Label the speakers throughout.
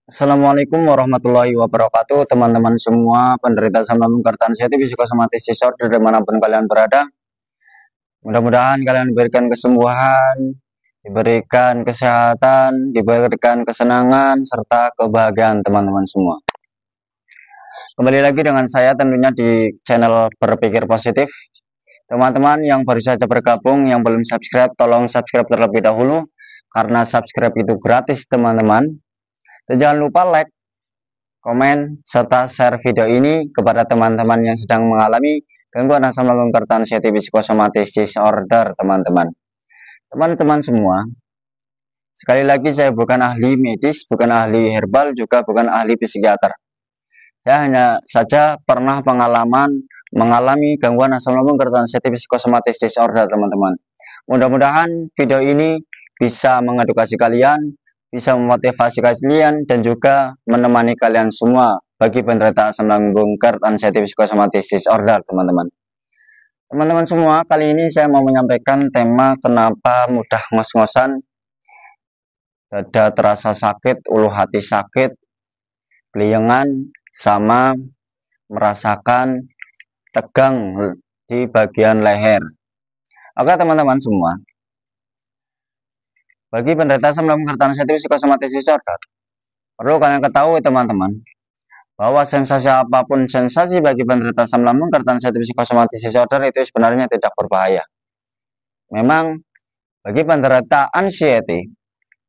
Speaker 1: Assalamualaikum warahmatullahi wabarakatuh, teman-teman semua penderita asam lambung kartansiatif psikosomatis disorder dimanapun kalian berada. Mudah-mudahan kalian diberikan kesembuhan, diberikan kesehatan, diberikan kesenangan serta kebahagiaan teman-teman semua. Kembali lagi dengan saya tentunya di channel Berpikir Positif. Teman-teman yang baru saja bergabung, yang belum subscribe, tolong subscribe terlebih dahulu karena subscribe itu gratis teman-teman. Dan jangan lupa like, komen, serta share video ini kepada teman-teman yang sedang mengalami gangguan asam lambung kartansiatif psikosomatis disorder, teman-teman. Teman-teman semua, sekali lagi saya bukan ahli medis, bukan ahli herbal, juga bukan ahli psikiater. Saya hanya saja pernah mengalami gangguan asam lambung kartansiatif psikosomatis disorder, teman-teman. Mudah-mudahan video ini bisa mengedukasi kalian, bisa memotivasi kalian, dan juga menemani kalian semua bagi penderita asam lambung kartansiatif psikosomatis disorder, teman-teman. Teman-teman semua, kali ini saya mau menyampaikan tema kenapa mudah ngos-ngosan, dada terasa sakit, ulu hati sakit, beliengan, sama merasakan tegang di bagian leher. Oke teman-teman semua, bagi penderita asam lambung kartansiatif psikosomatis disorder, perlu kalian ketahui teman-teman, bahwa sensasi apapun sensasi bagi penderita asam lambung kartansiatif psikosomatis disorder itu sebenarnya tidak berbahaya. Memang bagi penderita anxiety,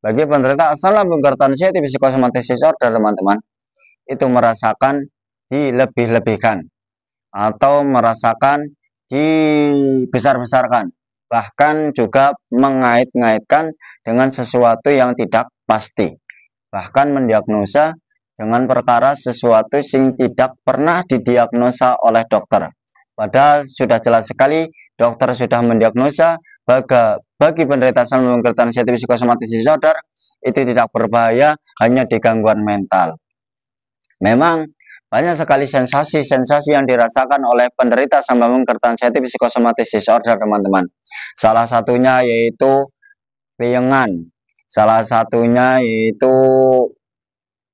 Speaker 1: bagi penderita asam lambung kartansiatif psikosomatis disorder, teman-teman, itu merasakan dilebih-lebihkan atau merasakan dibesar-besarkan, bahkan juga mengait-ngaitkan dengan sesuatu yang tidak pasti, bahkan mendiagnosa dengan perkara sesuatu yang tidak pernah didiagnosa oleh dokter. Padahal sudah jelas sekali dokter sudah mendiagnosa bagi penderita asam lambung kartansiatif psikosomatis disorder itu tidak berbahaya, hanya di gangguan mental. Memang banyak sekali sensasi-sensasi yang dirasakan oleh penderita asam lambung kartansiatif psikosomatis disorder, teman-teman. Salah satunya yaitu peliengan, salah satunya yaitu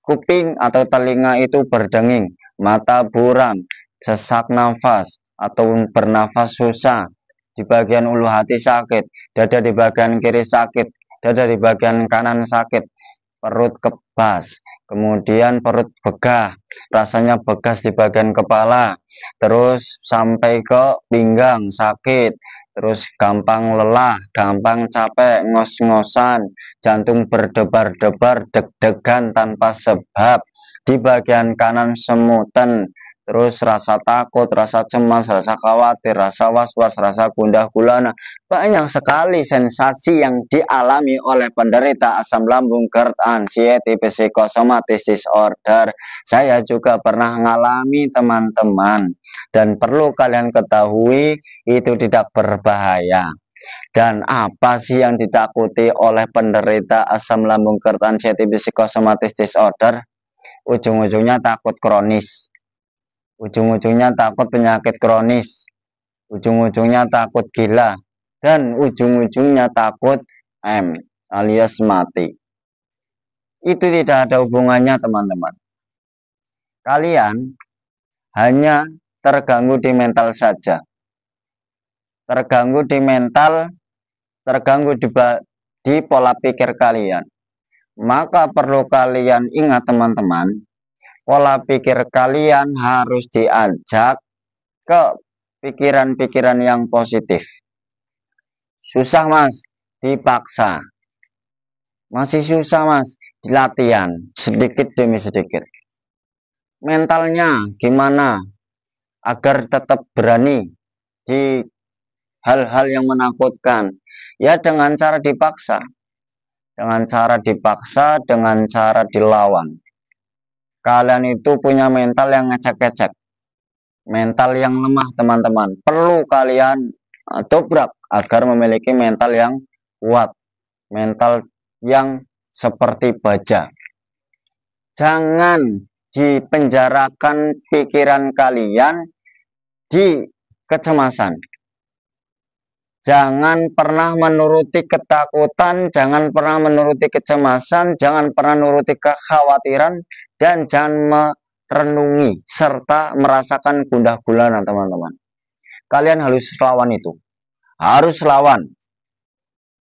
Speaker 1: kuping atau telinga itu berdenging, mata buram, sesak nafas atau bernafas susah, di bagian ulu hati sakit, dada di bagian kiri sakit, dada di bagian kanan sakit, perut kebas, kemudian perut begah, rasanya begas di bagian kepala, terus sampai ke pinggang sakit, terus gampang lelah, gampang capek, ngos-ngosan, jantung berdebar-debar, deg-degan tanpa sebab, di bagian kanan semutan, terus rasa takut, rasa cemas, rasa khawatir, rasa was-was, rasa gundah gulana. Banyak sekali sensasi yang dialami oleh penderita asam lambung kartansiatif psikosomatis disorder. Saya juga pernah mengalami, teman-teman, dan perlu kalian ketahui itu tidak berbahaya. Dan apa sih yang ditakuti oleh penderita asam lambung kartansiatif psikosomatis disorder? Ujung-ujungnya takut kronis, ujung-ujungnya takut penyakit kronis, ujung-ujungnya takut gila, dan ujung-ujungnya takut alias mati. Itu tidak ada hubungannya, teman-teman. Kalian hanya terganggu di mental saja, terganggu di mental, terganggu di pola pikir kalian. Maka perlu kalian ingat, teman-teman, pola pikir kalian harus diajak ke pikiran-pikiran yang positif. Susah mas, dipaksa. Masih susah mas, dilatihan sedikit demi sedikit. Mentalnya gimana agar tetap berani di hal-hal yang menakutkan? Ya dengan cara dipaksa, dengan cara dipaksa, dengan cara dilawan. Kalian itu punya mental yang ngecek-ngecek, mental yang lemah, teman-teman. Perlu kalian dobrak agar memiliki mental yang kuat, mental yang seperti baja. Jangan dipenjarakan pikiran kalian di kecemasan. Jangan pernah menuruti ketakutan, jangan pernah menuruti kecemasan, jangan pernah menuruti kekhawatiran, dan jangan merenungi serta merasakan gundah gulana, teman-teman. Kalian harus lawan itu. Harus lawan.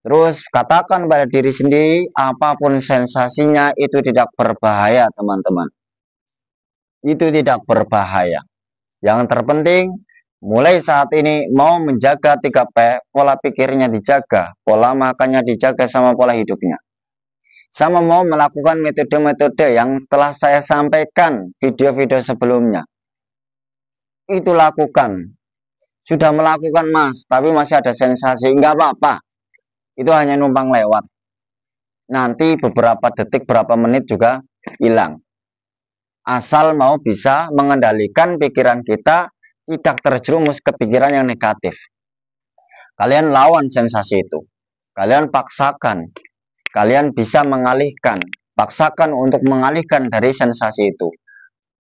Speaker 1: Terus katakan pada diri sendiri, apapun sensasinya itu tidak berbahaya, teman-teman. Itu tidak berbahaya. Yang terpenting, mulai saat ini mau menjaga 3P, pola pikirnya dijaga, pola makannya dijaga, sama pola hidupnya. Sama mau melakukan metode-metode yang telah saya sampaikan video-video sebelumnya. Itu lakukan. Sudah melakukan mas, tapi masih ada sensasi, nggak apa-apa. Itu hanya numpang lewat. Nanti beberapa detik, berapa menit juga hilang. Asal mau bisa mengendalikan pikiran kita, tidak terjerumus ke pikiran yang negatif. Kalian lawan sensasi itu. Kalian paksakan. Kalian bisa mengalihkan. Paksakan untuk mengalihkan dari sensasi itu.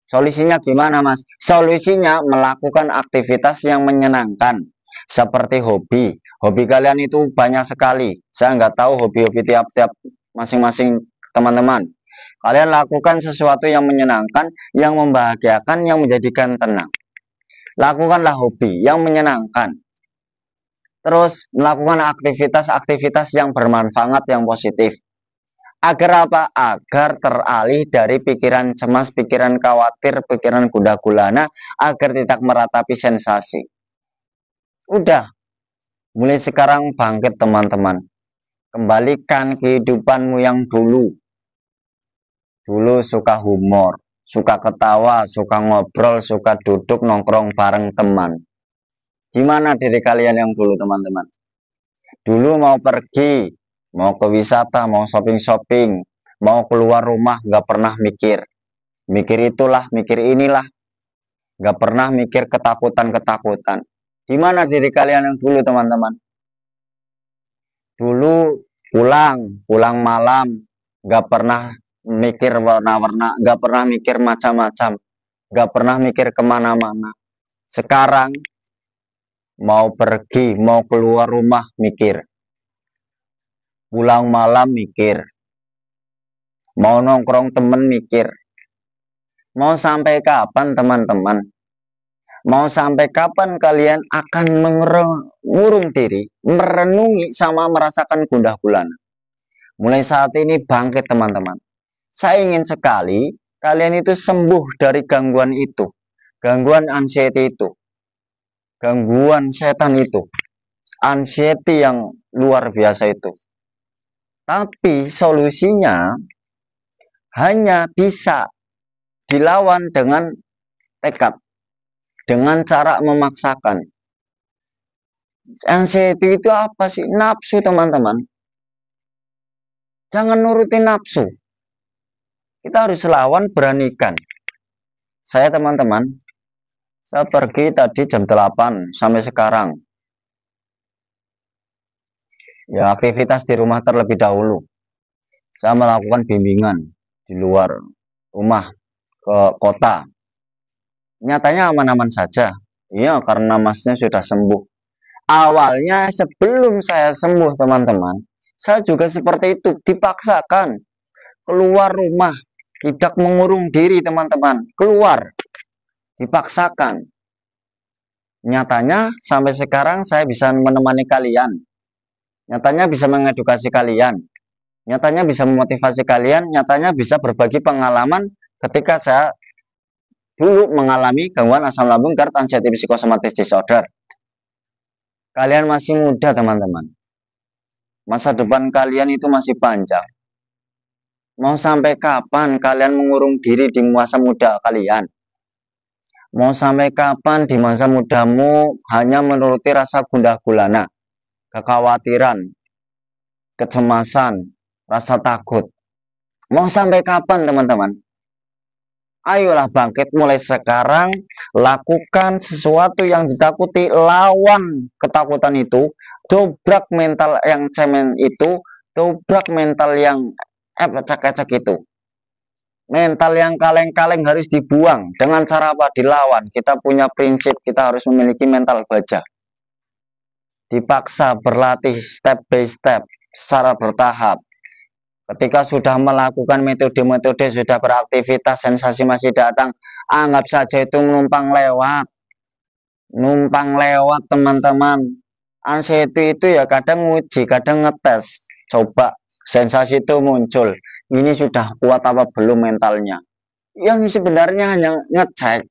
Speaker 1: Solusinya gimana, mas? Solusinya melakukan aktivitas yang menyenangkan. Seperti hobi. Hobi kalian itu banyak sekali. Saya nggak tahu hobi-hobi tiap-tiap masing-masing teman-teman. Kalian lakukan sesuatu yang menyenangkan, yang membahagiakan, yang menjadikan tenang. Lakukanlah hobi yang menyenangkan. Terus melakukan aktivitas-aktivitas yang bermanfaat, yang positif. Agar apa? Agar teralih dari pikiran cemas, pikiran khawatir, pikiran gundah gulana, agar tidak meratapi sensasi. Udah, mulai sekarang bangkit, teman-teman. Kembalikan kehidupanmu yang dulu. Dulu suka humor, suka ketawa, suka ngobrol, suka duduk nongkrong bareng teman. Gimana diri kalian yang dulu, teman-teman? Dulu mau pergi, mau ke wisata, mau shopping-shopping, mau keluar rumah, nggak pernah mikir. Mikir itulah, mikir inilah. Nggak pernah mikir ketakutan-ketakutan. Gimana diri kalian yang dulu, teman-teman? Dulu pulang malam, nggak pernah mikir warna-warna, nggak pernah mikir macam-macam, nggak pernah mikir kemana-mana. Sekarang mau pergi, mau keluar rumah, mikir. Pulang malam, mikir. Mau nongkrong temen, mikir. Mau sampai kapan, teman-teman? Mau sampai kapan kalian akan mengurung diri, merenungi sama merasakan gundah gulana? Mulai saat ini bangkit, teman-teman. Saya ingin sekali kalian itu sembuh dari gangguan itu. Gangguan anxiety itu. Gangguan setan itu. Anxiety yang luar biasa itu. Tapi solusinya hanya bisa dilawan dengan tekad. Dengan cara memaksakan. Anxiety itu apa sih? Nafsu, teman-teman. Jangan nurutin nafsu. Kita harus lawan, beranikan. Saya, teman-teman, saya pergi tadi jam 8 sampai sekarang. Ya, aktivitas di rumah terlebih dahulu. Saya melakukan bimbingan di luar rumah ke kota. Nyatanya aman-aman saja. Iya, karena masnya sudah sembuh. Awalnya sebelum saya sembuh, teman-teman, saya juga seperti itu, dipaksakan keluar rumah. Tidak mengurung diri, teman-teman. Keluar. Dipaksakan. Nyatanya sampai sekarang saya bisa menemani kalian. Nyatanya bisa mengedukasi kalian. Nyatanya bisa memotivasi kalian. Nyatanya bisa berbagi pengalaman ketika saya dulu mengalami gangguan asam lambung GERD, anxiety psychosomatic disorder. Kalian masih muda, teman-teman. Masa depan kalian itu masih panjang. Mau sampai kapan kalian mengurung diri di masa muda kalian? Mau sampai kapan di masa mudamu hanya menuruti rasa gundah gulana, kekhawatiran, kecemasan, rasa takut? Mau sampai kapan, teman-teman? Ayolah bangkit mulai sekarang, lakukan sesuatu yang ditakuti, lawan ketakutan itu, dobrak mental yang cemen itu, dobrak mental yang ecek-ecek itu. Mental yang kaleng-kaleng harus dibuang. Dengan cara apa? Dilawan. Kita punya prinsip, kita harus memiliki mental baja. dipaksa berlatih step by step secara bertahap. Ketika sudah melakukan metode-metode, sudah beraktivitas, sensasi masih datang, anggap saja itu numpang lewat. Numpang lewat, teman-teman. Anxiety itu ya kadang nguji, kadang ngetes. Coba sensasi itu muncul. Ini sudah kuat apa belum mentalnya? Yang sebenarnya hanya ngecek,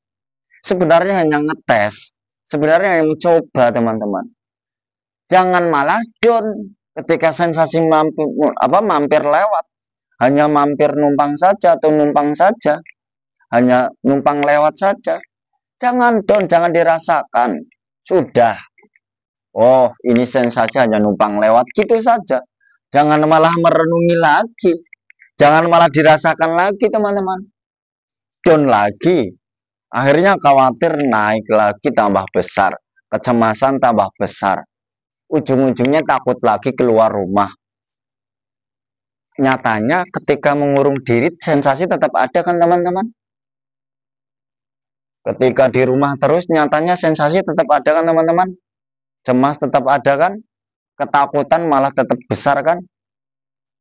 Speaker 1: sebenarnya hanya ngetes, sebenarnya hanya mencoba, teman-teman. Jangan malah down ketika sensasi mampir lewat, hanya mampir numpang saja atau numpang saja, hanya numpang lewat saja. Jangan down, jangan dirasakan. Sudah, oh ini sensasi hanya numpang lewat, gitu saja. Jangan malah merenungi lagi, jangan malah dirasakan lagi, teman-teman. Down lagi, akhirnya khawatir naik lagi, tambah besar, kecemasan tambah besar, ujung-ujungnya takut lagi keluar rumah. Nyatanya ketika mengurung diri, sensasi tetap ada kan, teman-teman? Ketika di rumah terus, nyatanya sensasi tetap ada kan, teman-teman? Cemas tetap ada kan? Ketakutan malah tetap besar kan?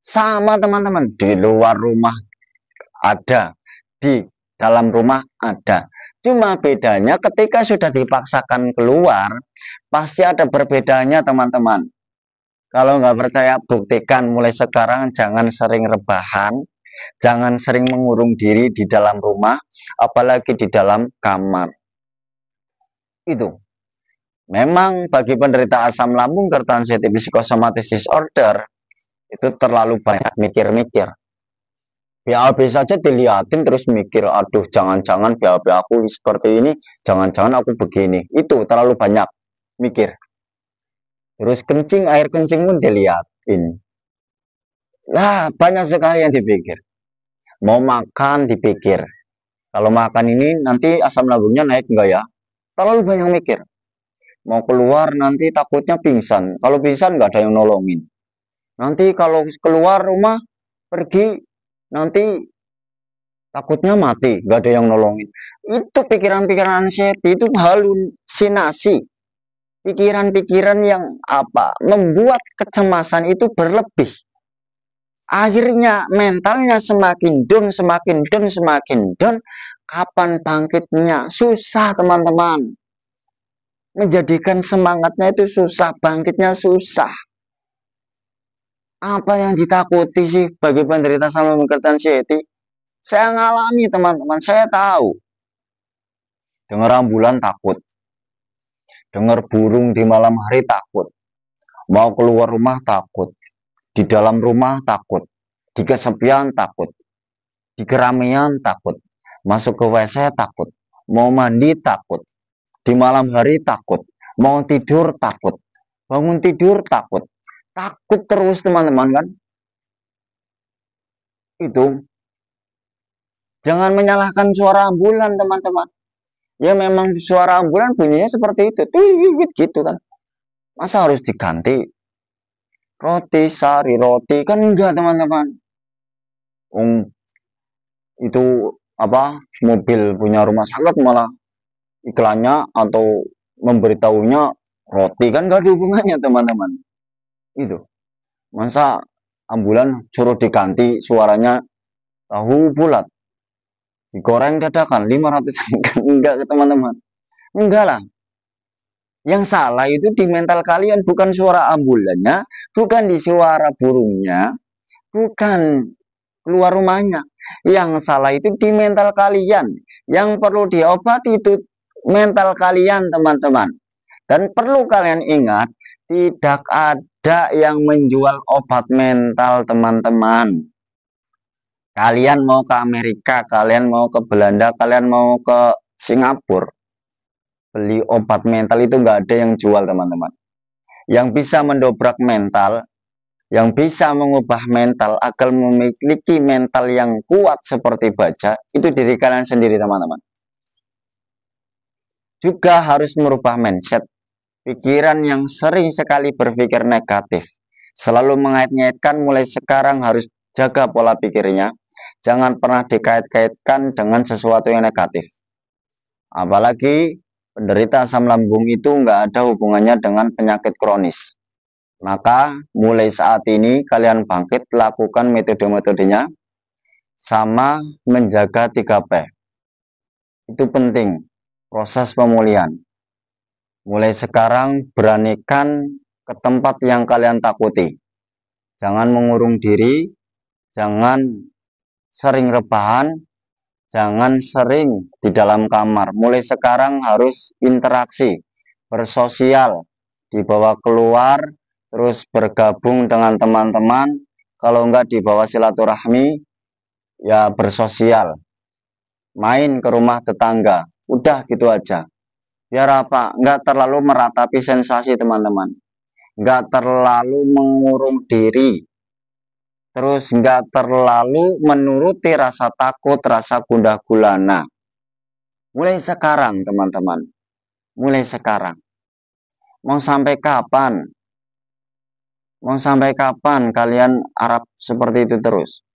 Speaker 1: Sama, teman-teman. Di luar rumah ada, di dalam rumah ada. Cuma bedanya ketika sudah dipaksakan keluar, pasti ada perbedaannya, teman-teman. Kalau nggak percaya, buktikan mulai sekarang. Jangan sering rebahan, jangan sering mengurung diri di dalam rumah, apalagi di dalam kamar. Itu memang bagi penderita asam lambung serta anxiety psychosomatic disorder itu terlalu banyak mikir-mikir. BAB saja dilihatin terus mikir, aduh jangan-jangan BAB aku seperti ini, jangan-jangan aku begini. Itu terlalu banyak mikir. Terus kencing, air kencing pun dilihatin. Nah, banyak sekali yang dipikir. Mau makan dipikir. Kalau makan ini nanti asam lambungnya naik enggak ya? Terlalu banyak mikir. Mau keluar nanti takutnya pingsan. Kalau pingsan nggak ada yang nolongin. Nanti kalau keluar rumah pergi nanti takutnya mati, nggak ada yang nolongin. Itu pikiran-pikiran anxiety, itu halusinasi. Pikiran-pikiran yang membuat kecemasan itu berlebih. Akhirnya mentalnya semakin down, semakin down, semakin down. Kapan bangkitnya? Susah, teman-teman. Menjadikan semangatnya itu susah, bangkitnya susah. Apa yang ditakuti sih bagi penderita asam lambung anxiety? Saya ngalami, teman-teman, saya tahu. Dengar ambulan takut. Dengar burung di malam hari takut. Mau keluar rumah takut. Di dalam rumah takut. Di kesepian takut. Di keramaian takut. Masuk ke WC takut. Mau mandi takut. Di malam hari takut. Mau tidur takut. Bangun tidur takut. Takut terus, teman-teman, kan? Itu. Jangan menyalahkan suara ambulan, teman-teman. Ya memang suara ambulan bunyinya seperti itu. Tuh gitu kan. Masa harus diganti? Roti, sari, roti. Kan enggak, teman-teman. Itu mobil punya rumah sakit malah iklannya atau memberitahunya roti, kan gak ada hubungannya, teman-teman. Itu masa ambulan suruh diganti suaranya tahu bulat digoreng dadakan 500 enggak, teman-teman, enggak lah. Yang salah itu di mental kalian, bukan suara ambulannya, bukan di suara burungnya, bukan keluar rumahnya. Yang salah itu di mental kalian. Yang perlu diobati itu mental kalian, teman-teman. Dan perlu kalian ingat, tidak ada yang menjual obat mental, teman-teman. Kalian mau ke Amerika, kalian mau ke Belanda, kalian mau ke Singapura, beli obat mental itu nggak ada yang jual, teman-teman. Yang bisa mendobrak mental, yang bisa mengubah mental agar memiliki mental yang kuat seperti baja, itu diri kalian sendiri, teman-teman. Juga harus merubah mindset, pikiran yang sering sekali berpikir negatif, selalu mengait-ngaitkan. Mulai sekarang harus jaga pola pikirnya, jangan pernah dikait-kaitkan dengan sesuatu yang negatif. Apalagi Penderita asam lambung itu nggak ada hubungannya dengan penyakit kronis. Maka mulai saat ini kalian bangkit, lakukan metode-metodenya, sama menjaga 3P. Itu penting, proses pemulihan. Mulai sekarang beranikan ke tempat yang kalian takuti. Jangan mengurung diri, jangan sering rebahan, jangan sering di dalam kamar. Mulai sekarang harus interaksi, bersosial, dibawa keluar, terus bergabung dengan teman-teman. Kalau enggak dibawa silaturahmi, ya bersosial. Main ke rumah tetangga. Udah gitu aja. Biar apa? Enggak terlalu meratapi sensasi teman-teman. Enggak terlalu mengurung diri. Terus enggak terlalu menuruti rasa takut, rasa gundah gulana. Mulai sekarang teman-teman. Mulai sekarang. Mau sampai kapan? Mau sampai kapan kalian harap seperti itu terus?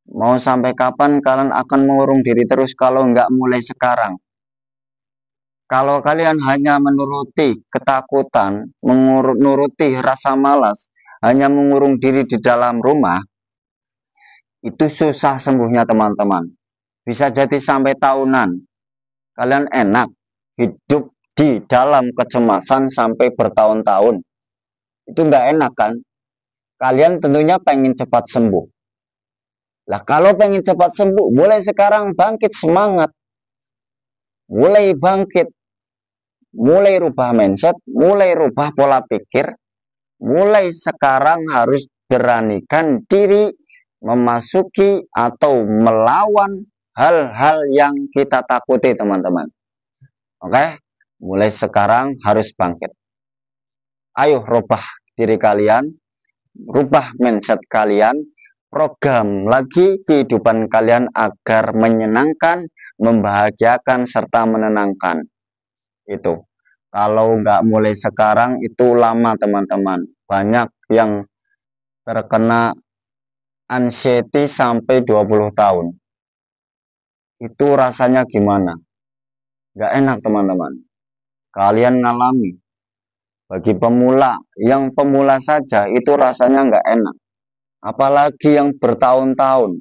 Speaker 1: Mau sampai kapan kalian akan mengurung diri terus kalau enggak mulai sekarang? Kalau kalian hanya menuruti ketakutan, menuruti rasa malas, hanya mengurung diri di dalam rumah, itu susah sembuhnya teman-teman. Bisa jadi sampai tahunan. Kalian enak hidup di dalam kecemasan sampai bertahun-tahun. Itu enggak enak kan? Kalian tentunya pengen cepat sembuh. Lah kalau pengen cepat sembuh, mulai sekarang bangkit semangat. Mulai bangkit. Mulai rubah mindset, mulai rubah pola pikir. Mulai sekarang harus beranikan diri memasuki atau melawan hal-hal yang kita takuti teman-teman. Oke? Mulai sekarang harus bangkit. Ayo rubah diri kalian, rubah mindset kalian, program lagi kehidupan kalian agar menyenangkan, membahagiakan, serta menenangkan. Itu. Kalau nggak mulai sekarang itu lama teman-teman. Banyak yang terkena anxiety sampai 20 tahun. Itu rasanya gimana? Nggak enak teman-teman. Kalian ngalami. Bagi pemula, yang pemula saja itu rasanya nggak enak. Apalagi yang bertahun-tahun.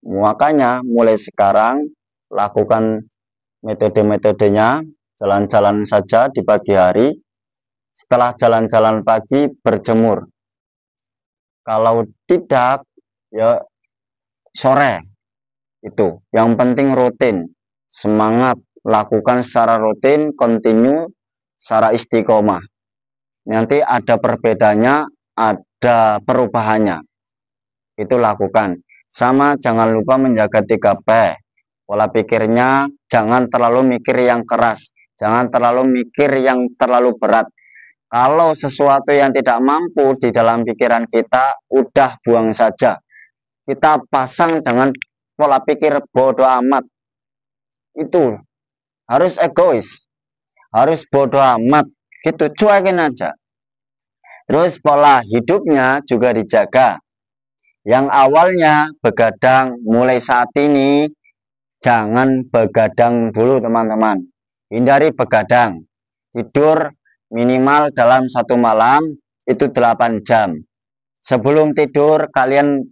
Speaker 1: Makanya mulai sekarang lakukan metode-metodenya, jalan-jalan saja di pagi hari. Setelah jalan-jalan pagi berjemur. Kalau tidak ya sore. Itu. Yang penting rutin. Semangat lakukan secara rutin, continue, secara istiqomah. Nanti ada perbedaannya, ada perubahannya. Itu lakukan. Sama jangan lupa menjaga 3P. Pola pikirnya jangan terlalu mikir yang keras. Jangan terlalu mikir yang terlalu berat. Kalau sesuatu yang tidak mampu di dalam pikiran kita, udah buang saja. Kita pasang dengan pola pikir bodoh amat. Itu harus egois. Harus bodoh amat. Gitu, cuekin aja. Terus pola hidupnya juga dijaga. Yang awalnya begadang, mulai saat ini jangan begadang dulu teman-teman. Hindari begadang. Tidur minimal dalam satu malam itu 8 jam. Sebelum tidur kalian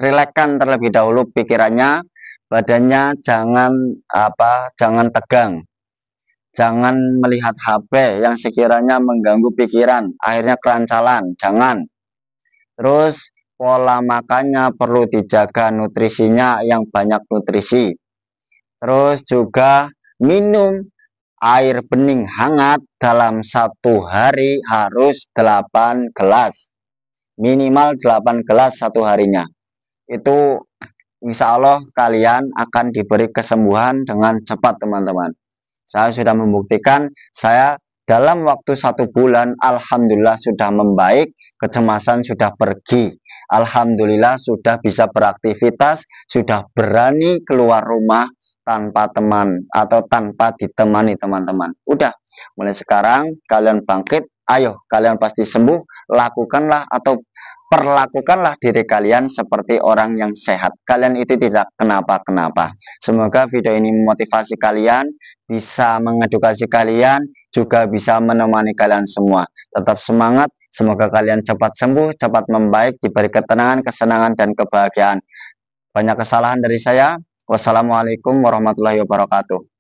Speaker 1: rilekskan terlebih dahulu pikirannya, badannya jangan tegang. Jangan melihat HP yang sekiranya mengganggu pikiran, akhirnya kerancalan, jangan. Terus pola makannya perlu dijaga, nutrisinya yang banyak nutrisi. Terus juga minum air bening hangat dalam satu hari harus 8 gelas. Minimal 8 gelas satu harinya. Itu insya Allah kalian akan diberi kesembuhan dengan cepat teman-teman. Saya sudah membuktikan, saya dalam waktu 1 bulan alhamdulillah sudah membaik, kecemasan sudah pergi. Alhamdulillah sudah bisa beraktivitas, sudah berani keluar rumah tanpa teman atau tanpa ditemani teman-teman. Udah, mulai sekarang kalian bangkit, ayo kalian pasti sembuh, lakukanlah atau perlakukanlah diri kalian seperti orang yang sehat. Kalian itu tidak kenapa-kenapa. Semoga video ini memotivasi kalian, bisa mengedukasi kalian, juga bisa menemani kalian semua. Tetap semangat, semoga kalian cepat sembuh, cepat membaik, diberi ketenangan, kesenangan, dan kebahagiaan. Banyak kesalahan dari saya. Wassalamualaikum warahmatullahi wabarakatuh.